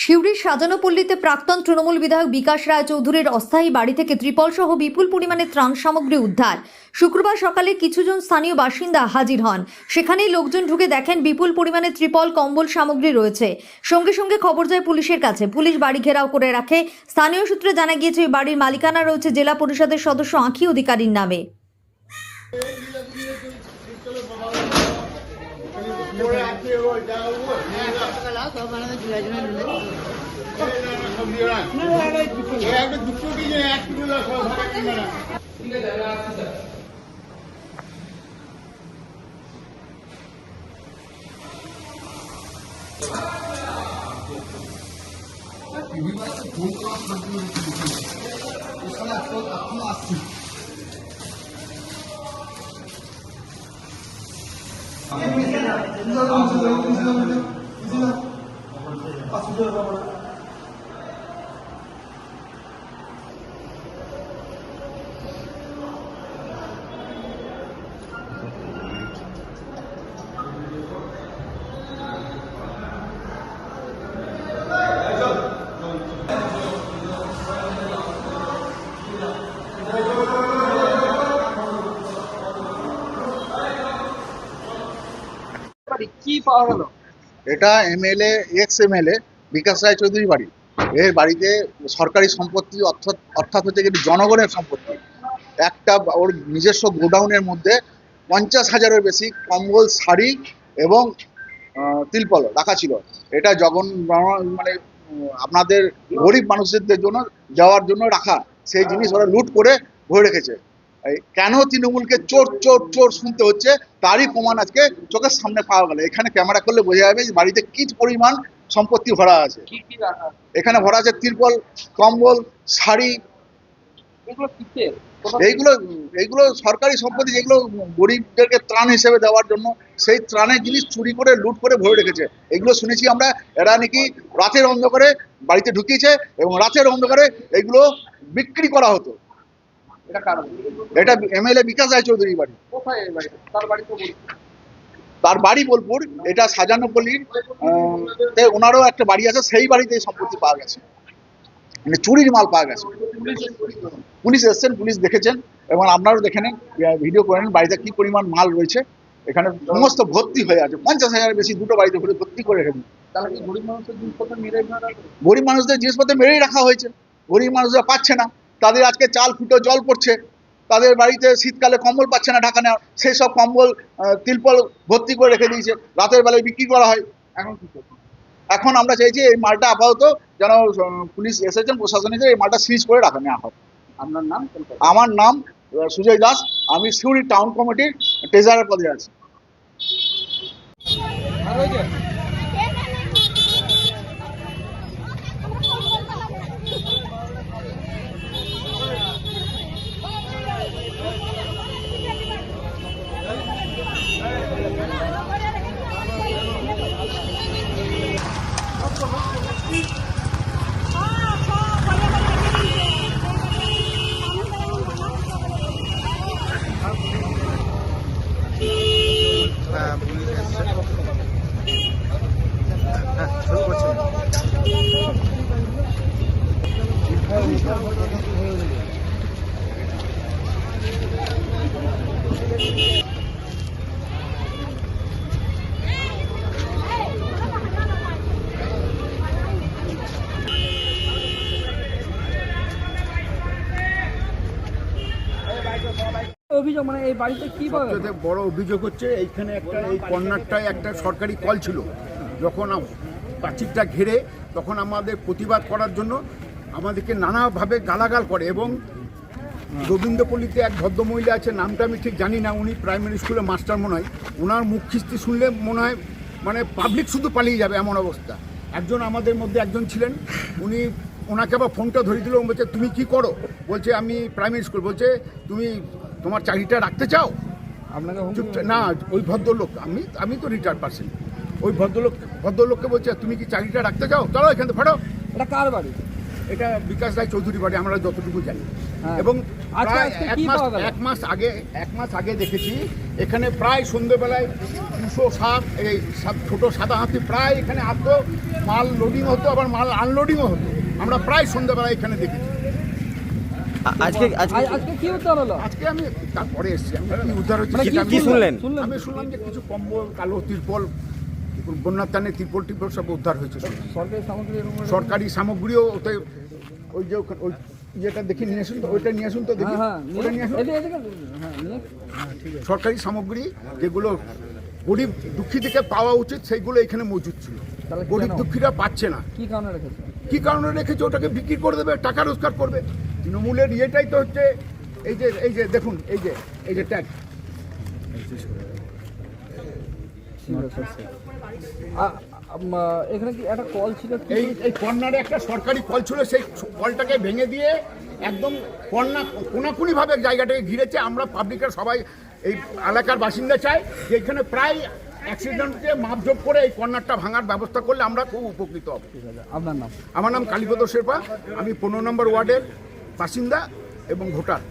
সিউড়ির সাজানোপল্লীতে প্রাক্তন তৃণমূল বিধায়ক বিকাশ রায়চৌধুরীর অস্থায়ী বাড়ি থেকে ত্রিপল সহ বিপুল পরিমাণে ত্রাণ সামগ্রী উদ্ধার। শুক্রবার সকালে কিছুজন স্থানীয় বাসিন্দা হাজির হন। সেখানেই লোকজন ঢুকে দেখেন বিপুল পরিমাণে ত্রিপল কম্বল সামগ্রী রয়েছে। সঙ্গে সঙ্গে খবর যায় পুলিশের কাছে। পুলিশ বাড়ি ঘেরাও করে রাখে। স্থানীয় সূত্রে জানা গিয়েছে এই বাড়ির মালিকানা রয়েছে জেলা পরিষদের সদস্য আঁখি অধিকারীর নামে। কি পাওয়া গেল? এটা এমএলএ এক্স এমএলএ বিকাশ রায়চৌধুরী বাড়ি। এর বাড়িতে সরকারি সম্পত্তি অর্থাৎ হচ্ছে কিন্তু জনগণের সম্পত্তি। একটা ওর নিজস্ব গোডাউনের মধ্যে 50,000-এর বেশি কম্বল, শাড়ি এবং তিলপল রাখা ছিল। এটা মানে আপনাদের গরিব মানুষদের জন্য দেওয়ার জন্য রাখা। সেই জিনিস ওরা লুট করে ভরে রেখেছে। কেন তৃণমূলকে চোর চোর চোর শুনতে হচ্ছে তারই প্রমাণ আজকে চোখের সামনে পাওয়া গেল। এখানে ক্যামেরা করলে বোঝা যাবে যে বাড়িতে কি পরিমাণ সম্পত্তি ভরা আছে। এখানে ভরা আছে তিরপল, কম্বল, শাড়ি। এইগুলো সরকারি সম্পত্তি, যেগুলো গরিবদেরকে ত্রাণ হিসেবে দেওয়ার জন্য সেই ত্রাণের জিনিস চুরি করে লুট করে ভরে রেখেছে। এগুলো শুনেছি আমরা, এরা নাকি রাতের অন্ধকারে বাড়িতে ঢুকিয়েছে এবং রাতের অন্ধকারে এগুলো বিক্রি করা হতো। এটা এমএলএ বিকাশ রায়চৌধুরী বাড়ি। কোথায় এই বাড়ি? তার বাড়ি তো তার বাড়ি বোলপুর। এটা সাজানোপল্লীর ওনারও একটা বাড়ি আছে, সেই বাড়িতে এই সম্পত্তি পাওয়া গেছে। মানে চুরির মাল পাওয়া গেছে। পুলিশ এসছেন, পুলিশ দেখেছেন এবং আপনারাও দেখে নেন, ভিডিও করে নেন বাড়িতে কি পরিমাণ মাল রয়েছে। এখানে সমস্ত ভর্তি হয়ে আছে। 50,000-এর বেশি দুটো বাড়িতে ভর্তি করে রেখে দিন। তাহলে কি গরিব মানুষের জিনিসপত্র মেরে গরিব মানুষদের জিনিসপত্র মেরেই রাখা হয়েছে। গরিব মানুষরা পাচ্ছে না, তাদের আজকে চাল ফুটো জল পড়ছে, তাদের বাড়িতে শীতকালে কম্বল পাচ্ছে না ঢাকা নেওয়া, সেই সব কম্বল তিলপল ভর্তি করে রেখে দিয়েছে, রাতের বেলায় বিক্রি করা হয়। এখন আমরা চাইছি এই মালটা আপাতত যেন পুলিশ এসেছেন, প্রশাসন এসে এই মালটা সিজ করে রাখা নেওয়া হয়। আপনার নাম? আমার নাম সুজয় দাস। আমি সিউড়ি টাউন কমিটির ট্রেজারার পদে আছি। অভিযোগ মানে এই বাড়িতে কি সবচেয়ে বড় অভিযোগ হচ্ছে এইখানে একটা, এই কর্নারটায় একটা সরকারি কল ছিল। যখন প্রাচীরটা ঘিরে তখন আমাদের প্রতিবাদ করার জন্য আমাদেরকে নানাভাবে গালাগাল করে এবং গোবিন্দপল্লীতে এক ভদ্রমহিলা আছে, নামটা আমি ঠিক জানি না, উনি প্রাইমারি স্কুলে মাস্টার মনে হয়। ওনার মুখ খিস্তি শুনলে মনে হয় মানে পাবলিক শুধু পালিয়ে যাবে এমন অবস্থা। একজন আমাদের মধ্যে একজন ছিলেন, উনি ওনাকে আবার ফোনটা ধরিয়ে দিল, বলছে তুমি কি করো? বলছে আমি প্রাইমারি স্কুল। বলছে তুমি তোমার চাকরিটা রাখতে চাও? আপনাকে না, ওই ভদ্রলোক, আমি তো রিটায়ার্ড পার্সন, ওই ভদ্রলোককে বলছে তুমি কি চাকরিটা রাখতে চাও? চলো এখান থেকে ফাটো। এটা কার বাড়ি? এটা বিকাশ রায়চৌধুরী বাড়ি, আমরা যতটুকু জানি। এবং এক মাস আগে দেখেছি এখানে প্রায় সন্ধ্যেবেলায় 207 এই ছোট সাদা হাতি প্রায় এখানে আসতো, মাল লোডিং হতো, আবার মাল আনলোডিংও হতো। আমরা প্রায় সন্ধ্যাবেলা এখানে দেখেছি। আজকে আজকে আজকে কি উদ্ধার হলো? আজকে আমি তারপরে এসেছি, আমি কি উদ্ধার হয়েছে মানে সেটা আমি- কি শুনলেন? আমি শুনলাম যে কিছু কম্বল, কালো তিরপল, বন্যার টানে তিরপল টিরপল সব উদ্ধার হয়েছে। সরকারি সামগ্রী এরকম সরকারি সামগ্রীও ওতে ওই যে ওই ইয়েটা দেখে নিয়ে আসুন তো, ওইটা নিয়ে আসুন তো দেখি, হ্যাঁ ওটা নিয়ে আসুন। নিয়ে সরকারি সামগ্রী যেগুলো গরিব দুঃখী থেকে পাওয়া উচিত সেইগুলো এখানে মজুদ ছিল, তাহলে কেন? গরিব দুঃখীরা পাচ্ছে না। কি কারণে রেখেছে? কি কারণে রেখেছে? ওটাকে বিক্রি করে দেবে, টাকা রোজগার করবে। তৃণমূলের ইয়েটাই তো হচ্ছে এই যে দেখুন, এই যে ট্যাগ। এখানে কি একটা কল ছিল? এই কর্নারে একটা সরকারি কল ছিল, সেই কলটাকে ভেঙে দিয়ে একদম কোনাকুনি ভাবে জায়গাটাকে ঘিরেছে। আমরা পাবলিকের সবাই এই এলাকার বাসিন্দা চাই যে এখানে প্রায় অ্যাক্সিডেন্টকে মাপজোপ করে এই কর্নারটা ভাঙার ব্যবস্থা করলে আমরা খুব উপকৃত হব। আপনার নাম? আমার নাম কালীপদ শেরপা, আমি 15 নম্বর ওয়ার্ডের বাসিন্দা এবং ভোটার।